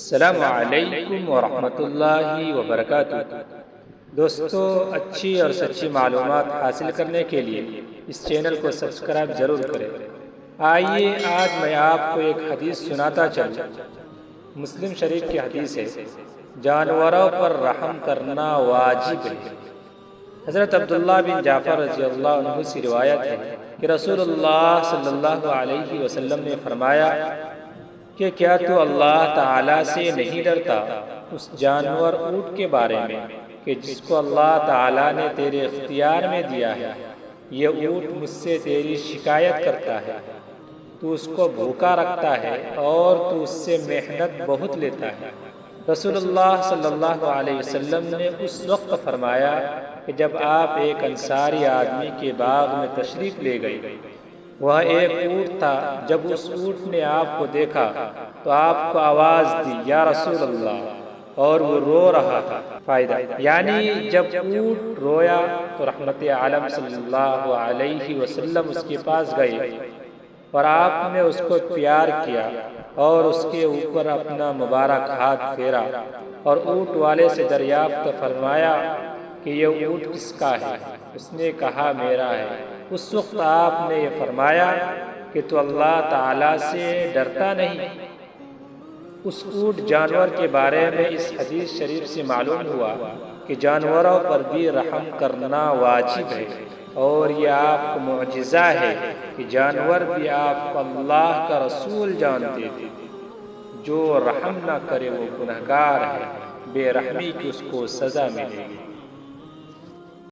السلام علیکم ورحمۃ اللہ وبرکاتہ۔ دوستو، اچھی اور سچی معلومات حاصل کرنے کے لیے اس چینل کو سبسکرائب ضرور کریں۔ آئیے آج میں آپ کو ایک حدیث سناتا چلوں۔ مسلم شریف کی حدیث ہے، جانوروں پر رحم کرنا واجب ہے۔ حضرت عبداللہ بن جعفر رضی اللہ عنہ سے روایت ہے کہ رسول اللہ صلی اللہ علیہ وسلم نے فرمایا کہ کیا تو اللہ تعالیٰ سے نہیں ڈرتا اس جانور اونٹ کے بارے میں کہ جس کو اللہ تعالیٰ نے تیرے اختیار میں دیا ہے؟ یہ اونٹ مجھ سے تیری شکایت کرتا ہے، تو اس کو بھوکا رکھتا ہے اور تو اس سے محنت بہت لیتا ہے۔ رسول اللہ صلی اللہ علیہ وسلم نے اس وقت فرمایا کہ جب آپ ایک انصاری آدمی کے باغ میں تشریف لے گئے، وہاں ایک اونٹ تھا۔ جب اس اونٹ نے آپ کو دیکھا تو آپ کو آواز دی، یا رسول اللہ، اور وہ رو رہا تھا۔ فائدہ یعنی جب اونٹ رویا تو رحمت عالم صلی اللہ علیہ وسلم اس کے پاس گئے اور آپ نے اس کو پیار کیا اور اس کے اوپر اپنا مبارک ہاتھ پھیرا اور اونٹ والے سے دریافت فرمایا کہ یہ اونٹ کس کا ہے؟ اس نے کہا میرا ہے۔ اس وقت آپ نے یہ فرمایا کہ تو اللہ تعالیٰ سے ڈرتا نہیں؟ اس اونٹ جانور کے بارے میں اس حدیث شریف سے معلوم ہوا کہ جانوروں پر بھی رحم کرنا واجب ہے، اور یہ آپ کو معجزہ ہے کہ جانور بھی آپ کو اللہ کا رسول جانتے تھے۔ جو رحم نہ کرے وہ گنہگار ہے، بے رحمی کی اس کو سزا ملے گی۔